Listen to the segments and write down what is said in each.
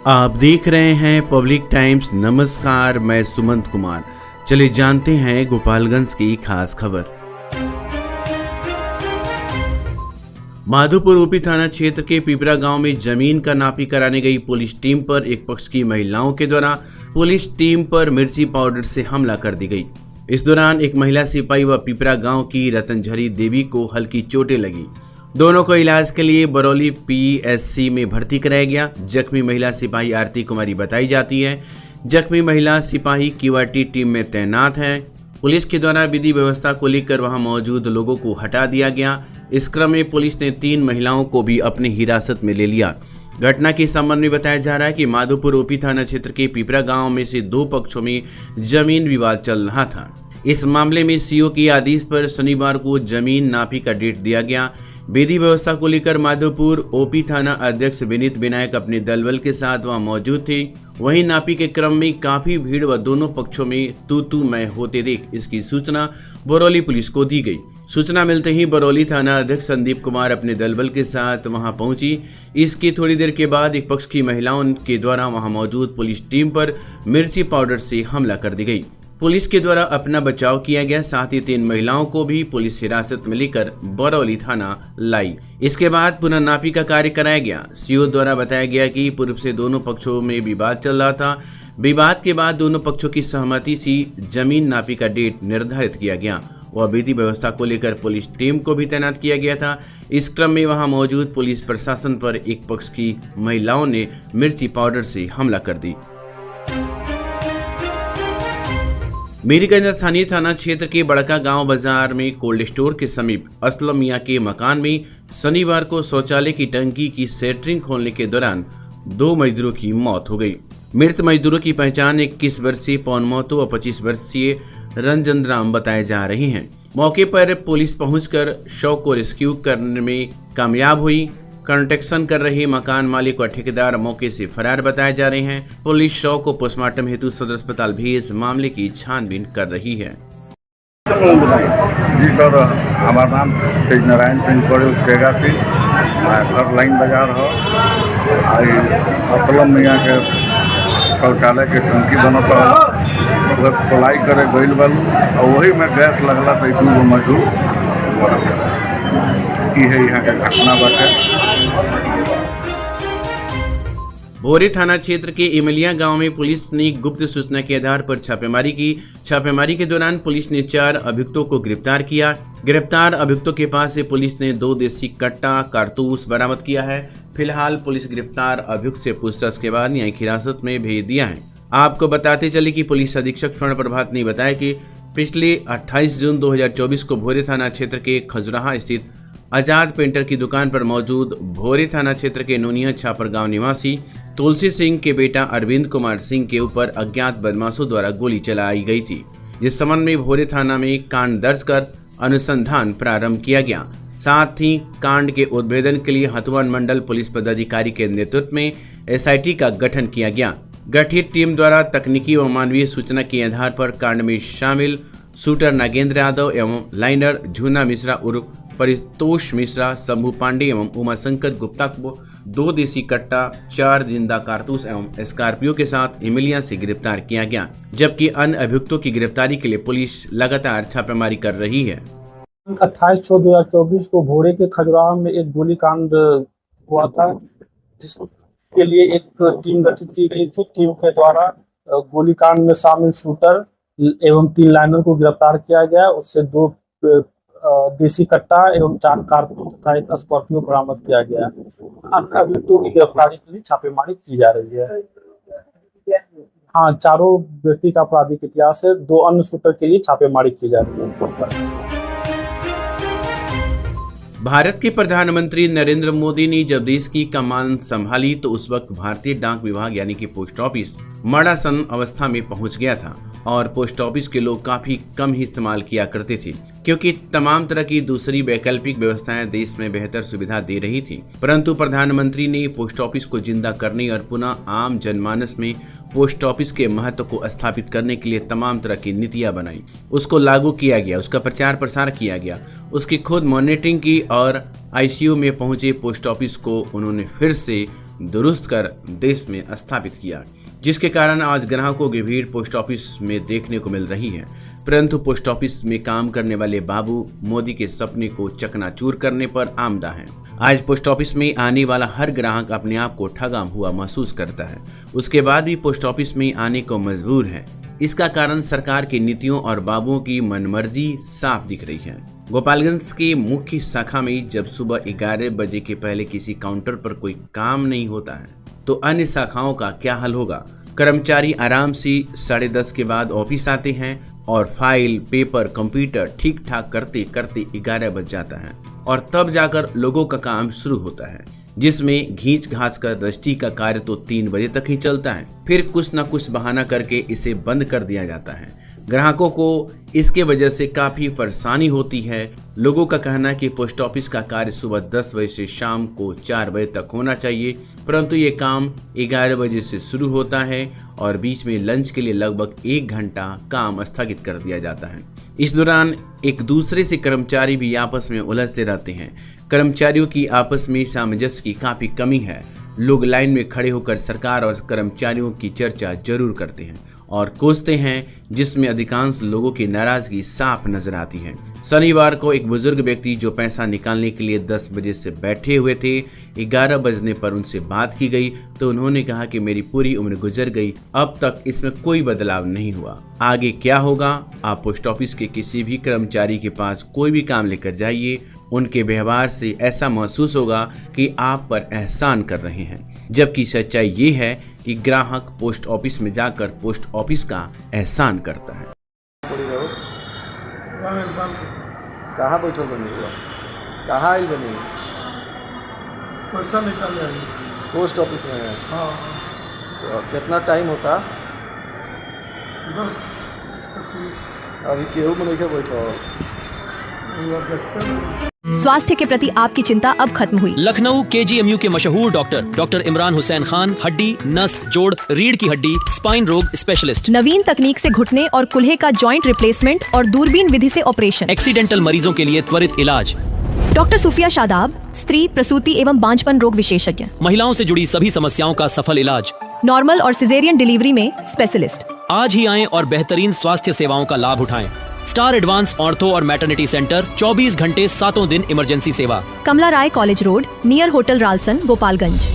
आप देख रहे हैं पब्लिक टाइम्स। नमस्कार, मैं सुमंत कुमार। चलिए जानते हैं गोपालगंज की खास खबर। माधोपुर ओपी थाना क्षेत्र के पिपरा गांव में जमीन का नापी कराने गई पुलिस टीम पर एक पक्ष की महिलाओं के द्वारा पुलिस टीम पर मिर्ची पाउडर से हमला कर दी गई। इस दौरान एक महिला सिपाही व पिपरा गांव की रतनझरी देवी को हल्की चोटें लगी। दोनों को इलाज के लिए बरौली पीएससी में भर्ती कराया गया। जख्मी महिला सिपाही आरती कुमारी बताई जाती है। जख्मी महिला सिपाही क्यूआरटी टीम में तैनात है। पुलिस के द्वारा विधि व्यवस्था को लेकर वहां मौजूद लोगों को हटा दिया गया। इस क्रम में पुलिस ने 3 महिलाओं को भी अपनी हिरासत में ले लिया। घटना के संबंध में बताया जा रहा है कि माधोपुर ओपी थाना क्षेत्र के पिपरा गांव में से 2 पक्षों में जमीन विवाद चल रहा था। इस मामले में सीओ के आदेश पर शनिवार को जमीन नापी का डेट दिया गया। विधि व्यवस्था को लेकर माधोपुर ओपी थाना अध्यक्ष विनीत विनायक अपने दलबल के साथ वहां मौजूद थे। वहीं नापी के क्रम में काफी भीड़ व दोनों पक्षों में तू मैं होते देख इसकी सूचना बरौली पुलिस को दी गई। सूचना मिलते ही बरौली थाना अध्यक्ष संदीप कुमार अपने दलबल के साथ वहां पहुंची। इसकी थोड़ी देर के बाद एक पक्ष की महिलाओं के द्वारा वहां मौजूद पुलिस टीम पर मिर्ची पाउडर से हमला कर दी गई। पुलिस के द्वारा अपना बचाव किया गया। साथ ही 3 महिलाओं को भी पुलिस हिरासत में लेकर बरौली थाना लाई। इसके बाद पुनः नापी का कार्य कराया गया। सीओ द्वारा बताया गया कि पूर्व से दोनों पक्षों में विवाद चल रहा था। विवाद के बाद दोनों पक्षों की सहमति से जमीन नापी का डेट निर्धारित किया गया और विधि व्यवस्था को लेकर पुलिस टीम को भी तैनात किया गया था। इस क्रम में वहां मौजूद पुलिस प्रशासन पर एक पक्ष की महिलाओं ने मिर्ची पाउडर से हमला कर दी। मीरगंज स्थानीय थाना क्षेत्र के बड़का गांव बाजार में कोल्ड स्टोर के समीप असलम मियां के मकान में शनिवार को शौचालय की टंकी की सेंटरिंग खोलने के दौरान 2 मजदूरों की मौत हो गई। मृत मजदूरों की पहचान 21 वर्षीय पवन महतो व 25 वर्षीय रंजन राम बताए जा रही हैं। मौके पर पुलिस पहुंचकर शव को रेस्क्यू करने में कामयाब हुई। कंस्ट्रक्शन कर रहे मकान मालिक व ठेकेदार मौके से फरार बताए जा रहे हैं। पुलिस शव को पोस्टमार्टम हेतु सदर अस्पताल भेज मामले की छानबीन कर रही है। जी सर, हमारा नाम तेज नारायण सिंह तेगासी, घर लाइन बाजार हो। असलम मियाँ के शौचालय के टंकी बनता है, खुलाई करे गईल बालू और वही में गैस लगला तो 2 मजदूर है। यहाँ का घटना बाटे। भोरे थाना क्षेत्र के इमलिया गांव में पुलिस ने गुप्त सूचना के आधार पर छापेमारी की। छापेमारी के दौरान पुलिस ने 4 अभियुक्तों को गिरफ्तार किया। गिरफ्तार अभियुक्तों के पास से पुलिस ने 2 देसी कट्टा कारतूस बरामद किया है। फिलहाल पुलिस गिरफ्तार अभियुक्त से पूछताछ के बाद न्यायिक हिरासत में भेज दिया है। आपको बताते चले कि पुलिस अधीक्षक स्वर्ण प्रभात ने बताया कि पिछले 28 जून 2024 को भोरे थाना क्षेत्र के खजुराहा स्थित आजाद पेंटर की दुकान पर मौजूद भोरे थाना क्षेत्र के नूनिया छापर गांव निवासी तुलसी सिंह के बेटा अरविंद कुमार सिंह के ऊपर अज्ञात बदमाशों द्वारा गोली चलाई गई थी। जिस संबंध में भोरे थाना में कांड दर्ज कर अनुसंधान प्रारंभ किया गया। साथ ही कांड के उद्भेदन के लिए हथुआ मंडल पुलिस पदाधिकारी के नेतृत्व में एसआईटी का गठन किया गया। गठित टीम द्वारा तकनीकी व मानवीय सूचना के आधार पर कांड में शामिल शूटर नागेंद्र यादव एवं लाइनर झूना मिश्रा उर्फ परितोष मिश्रा, शंभू पांडे एवं उमाशंकर गुप्ता को 2 देसी कट्टा, 4 जिंदा कारतूस एवं स्कॉर्पियो के साथ इमलिया से गिरफ्तार किया गया। जबकि अन्य अभियुक्तों की गिरफ्तारी के लिए पुलिस लगातार छापेमारी कर रही है। 28/6/2024 को भोरे के खजुराहो में एक गोलीकांड हुआ था, जिसके लिए एक टीम गठित की गई थी। टीम के द्वारा गोलीकांड में शामिल शूटर एवं 3 लाइनर को गिरफ्तार किया गया। उससे 2 देसी कट्टा एवं 4 कारतूस तथा एक स्कॉर्पियो बरामद किया गया। अन्य अभियुक्तों की गिरफ्तारी के लिए छापेमारी की जा रही है। हाँ, 4 व्यक्ति का आपराधिक इतिहास है। 2 अन्य शूटर के लिए छापेमारी की जा रही है। भारत के प्रधानमंत्री नरेंद्र मोदी ने जब देश की कमान संभाली तो उस वक्त भारतीय डाक विभाग यानी कि पोस्ट ऑफिस मरासन अवस्था में पहुंच गया था और पोस्ट ऑफिस के लोग काफी कम ही इस्तेमाल किया करते थे, क्योंकि तमाम तरह की दूसरी वैकल्पिक व्यवस्थाएं देश में बेहतर सुविधा दे रही थी। परंतु प्रधानमंत्री ने पोस्ट ऑफिस को जिंदा करने और पुनः आम जनमानस में पोस्ट ऑफिस के महत्व को स्थापित करने के लिए तमाम तरह की नीतियां बनाई, उसको लागू किया गया, उसका प्रचार प्रसार किया गया, उसकी खुद मॉनिटरिंग की और आईसीयू में पहुंचे पोस्ट ऑफिस को उन्होंने फिर से दुरुस्त कर देश में स्थापित किया, जिसके कारण आज ग्राहकों की भीड़ पोस्ट ऑफिस में देखने को मिल रही है। परंतु पोस्ट ऑफिस में काम करने वाले बाबू मोदी के सपने को चकनाचूर करने पर आमदा हैं। आज पोस्ट ऑफिस में आने वाला हर ग्राहक अपने आप को ठगा हुआ महसूस करता है, उसके बाद भी पोस्ट ऑफिस में आने को मजबूर है। इसका कारण सरकार की नीतियों और बाबुओं की मनमर्जी साफ दिख रही है। गोपालगंज की मुख्य शाखा में जब सुबह 11 बजे के पहले किसी काउंटर पर कोई काम नहीं होता है तो अन्य शाखाओं का क्या हाल होगा। कर्मचारी आराम से 10:30 के बाद ऑफिस आते हैं और फाइल, पेपर, कंप्यूटर ठीक ठाक करते करते 11 बज जाता है और तब जाकर लोगों का काम शुरू होता है, जिसमें घींच घास कर रजिस्ट्री का कार्य तो 3 बजे तक ही चलता है। फिर कुछ न कुछ बहाना करके इसे बंद कर दिया जाता है। ग्राहकों को इसके वजह से काफी परेशानी होती है। लोगों का कहना है कि पोस्ट ऑफिस का कार्य सुबह 10 बजे से शाम को 4 बजे तक होना चाहिए, परंतु ये काम 11 बजे से शुरू होता है और बीच में लंच के लिए लगभग 1 घंटा काम स्थगित कर दिया जाता है। इस दौरान एक दूसरे से कर्मचारी भी आपस में उलझते रहते हैं। कर्मचारियों की आपस में सामंजस्य की काफी कमी है। लोग लाइन में खड़े होकर सरकार और कर्मचारियों की चर्चा जरूर करते हैं और कोसते हैं, जिसमें अधिकांश लोगों की नाराजगी साफ नजर आती है। शनिवार को एक बुजुर्ग व्यक्ति जो पैसा निकालने के लिए 10 बजे से बैठे हुए थे, 11 बजने पर उनसे बात की गई तो उन्होंने कहा कि मेरी पूरी उम्र गुजर गई, अब तक इसमें कोई बदलाव नहीं हुआ। आगे क्या होगा? आप पोस्ट ऑफिस के किसी भी कर्मचारी के पास कोई भी काम लेकर जाइए, उनके व्यवहार से ऐसा महसूस होगा कि आप पर एहसान कर रहे हैं, जबकि सच्चाई ये है कि ग्राहक पोस्ट ऑफिस में जाकर पोस्ट ऑफिस का एहसान करता है। कहाँ बैठल बनी हुआ? कहाँ आई बनी? पैसा निकाल आई पोस्ट ऑफिस में है। हाँ तो कितना टाइम होता? 10 अभी केहू में नहीं बैठल। स्वास्थ्य के प्रति आपकी चिंता अब खत्म हुई। लखनऊ KGMU के मशहूर डॉक्टर इमरान हुसैन खान, हड्डी, नस, जोड़, रीढ़ की हड्डी, स्पाइन रोग स्पेशलिस्ट। नवीन तकनीक से घुटने और कुल्हे का जॉइंट रिप्लेसमेंट और दूरबीन विधि से ऑपरेशन। एक्सीडेंटल मरीजों के लिए त्वरित इलाज। डॉक्टर सूफिया शादाब, स्त्री, प्रसूति एवं बांझपन रोग विशेषज्ञ। महिलाओं से जुड़ी सभी समस्याओं का सफल इलाज। नॉर्मल और सिजेरियन डिलीवरी में स्पेशलिस्ट। आज ही आएं और बेहतरीन स्वास्थ्य सेवाओं का लाभ उठाएं। स्टार एडवांस ऑर्थो और मैटरनिटी सेंटर, 24 घंटे 7 दिन इमरजेंसी सेवा। कमला राय college road, near hotel Ralson, Gopalganj.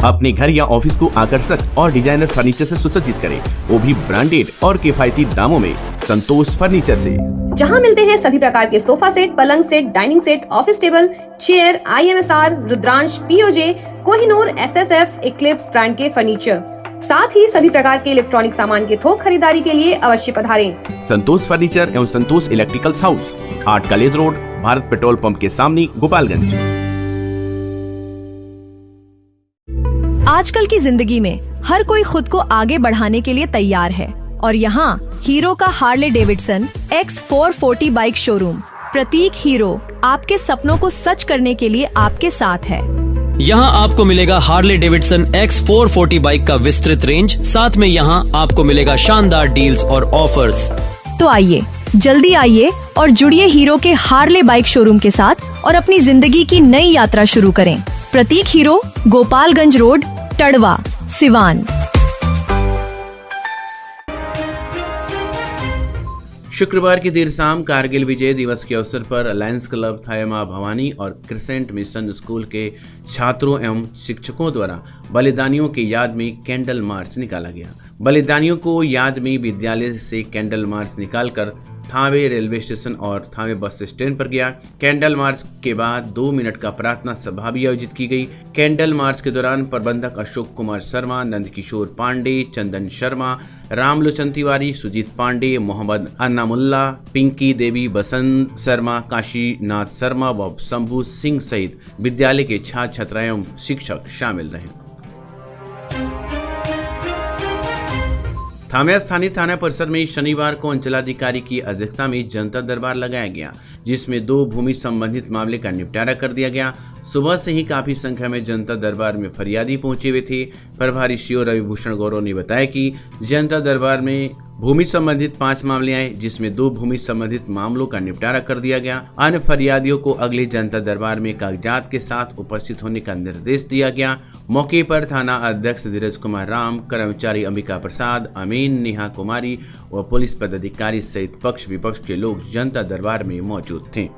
अपने घर या ऑफिस को आकर्षक और डिजाइनर फर्नीचर से सुसज्जित करें, वो भी ब्रांडेड और किफायती दामों में संतोष फर्नीचर से। जहां मिलते हैं सभी प्रकार के सोफा सेट, पलंग set, dining set, office table, chair, IMSR, Rudransh, POJ, Kohinoor, SSF, Eclipse brand के फर्नीचर, साथ ही सभी प्रकार के इलेक्ट्रॉनिक सामान के थोक खरीदारी के लिए अवश्य पधारें। संतोष फर्नीचर एवं Santosh electricals house, 8 college road, Bharat petrol pump के सामने, गोपालगंज। आजकल की जिंदगी में हर कोई खुद को आगे बढ़ाने के लिए तैयार है और यहाँ हीरो का Harley Davidson X440 bike showroom Pratik Hero आपके सपनों को सच करने के लिए आपके साथ है। यहाँ आपको मिलेगा हार्ले डेविडसन X440 बाइक का विस्तृत रेंज, साथ में यहाँ आपको मिलेगा शानदार डील्स और ऑफर्स। तो आइए, जल्दी आइए और जुड़िए हीरो के हार्ले बाइक शोरूम के साथ और अपनी जिंदगी की नई यात्रा शुरू करें। प्रतीक हीरो, गोपालगंज रोड, टड़वा, सिवान। शुक्रवार की देर शाम कारगिल विजय दिवस के अवसर पर अलायंस क्लब थायमा भवानी और क्रिसेंट मिशन स्कूल के छात्रों एवं शिक्षकों द्वारा बलिदानियों के याद में कैंडल मार्च निकाला गया। बलिदानियों को याद में विद्यालय से कैंडल मार्च निकालकर थावे रेलवे स्टेशन और थावे बस स्टैंड पर गया। कैंडल मार्च के बाद 2 मिनट का प्रार्थना सभा भी आयोजित की गई। कैंडल मार्च के दौरान प्रबंधक अशोक कुमार शर्मा, नंदकिशोर पांडे, चंदन शर्मा, रामलोचन तिवारी, सुजीत पांडे, मोहम्मद अन्नामुल्ला, पिंकी देवी, बसंत शर्मा, काशीनाथ शर्मा व शंभू सिंह सहित विद्यालय के छात्र छात्राएं एवं शिक्षक शामिल रहे। थामे स्थानीय थाना परिसर में शनिवार को अंचलाधिकारी की अध्यक्षता में जनता दरबार लगाया गया। जिसमें 2 भूमि संबंधित मामले का निपटारा कर दिया गया। सुबह से ही काफी संख्या में जनता दरबार में फरियादी पहुंचे हुए थे। प्रभारी सीओ रविभूषण गौरव ने बताया कि जनता दरबार में भूमि संबंधित 5 मामले आए, जिसमें 2 भूमि संबंधित मामलों का निपटारा कर दिया गया। अन्य फरियादियों को अगले जनता दरबार में कागजात के साथ उपस्थित होने का निर्देश दिया गया। मौके पर थाना अध्यक्ष धीरज कुमार राम, कर्मचारी अंबिका प्रसाद, अमीन, नेहा कुमारी व पुलिस पदाधिकारी सहित पक्ष विपक्ष के लोग जनता दरबार में मौजूद थे।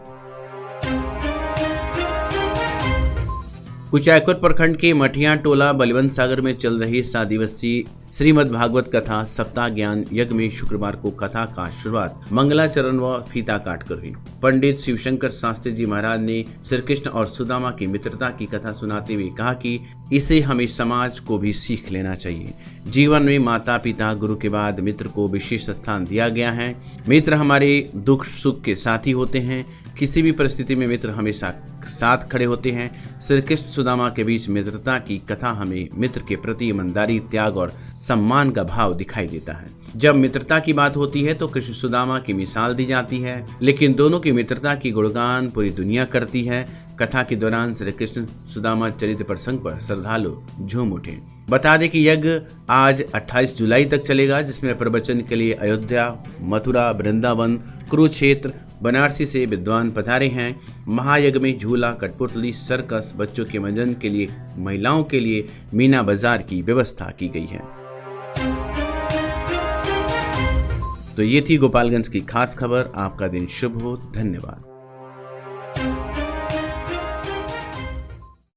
कुचायकोट प्रखंड के मठिया टोला बलवंत सागर में चल रही 7 दिवसीय श्रीमद् भागवत कथा सप्ताह ज्ञान यज्ञ में शुक्रवार को कथा का शुरुआत मंगलाचरण व फीता काटकर हुई। पंडित शिवशंकर शास्त्री जी महाराज ने श्री कृष्ण और सुदामा की मित्रता की कथा सुनाते हुए कहा कि इसे हमें समाज को भी सीख लेना चाहिए। जीवन में माता पिता गुरु के बाद मित्र को विशेष स्थान दिया गया है। मित्र हमारे दुख सुख के साथी होते हैं। किसी भी परिस्थिति में मित्र हमेशा साथ खड़े होते हैं। श्री कृष्ण सुदामा के बीच मित्रता की कथा हमें मित्र के प्रति ईमानदारी, त्याग और सम्मान का भाव दिखाई देता है। जब मित्रता की बात होती है तो कृष्ण सुदामा की मिसाल दी जाती है, लेकिन दोनों की मित्रता की गुणगान पूरी दुनिया करती है। कथा के दौरान श्री कृष्ण सुदामा चरित्र प्रसंग पर श्रद्धालु झूम उठे। बता दें कि यज्ञ आज 28 जुलाई तक चलेगा, जिसमें प्रवचन के लिए अयोध्या, मथुरा, वृंदावन, कुरुक्षेत्र, बनारसी से विद्वान पधारे हैं। महायज्ञ में झूला, कठपुतली, सर्कस, बच्चों के मनोरंजन के लिए, महिलाओं के लिए मीना बाजार की व्यवस्था की गई है। तो ये थी गोपालगंज की खास खबर। आपका दिन शुभ हो। धन्यवाद।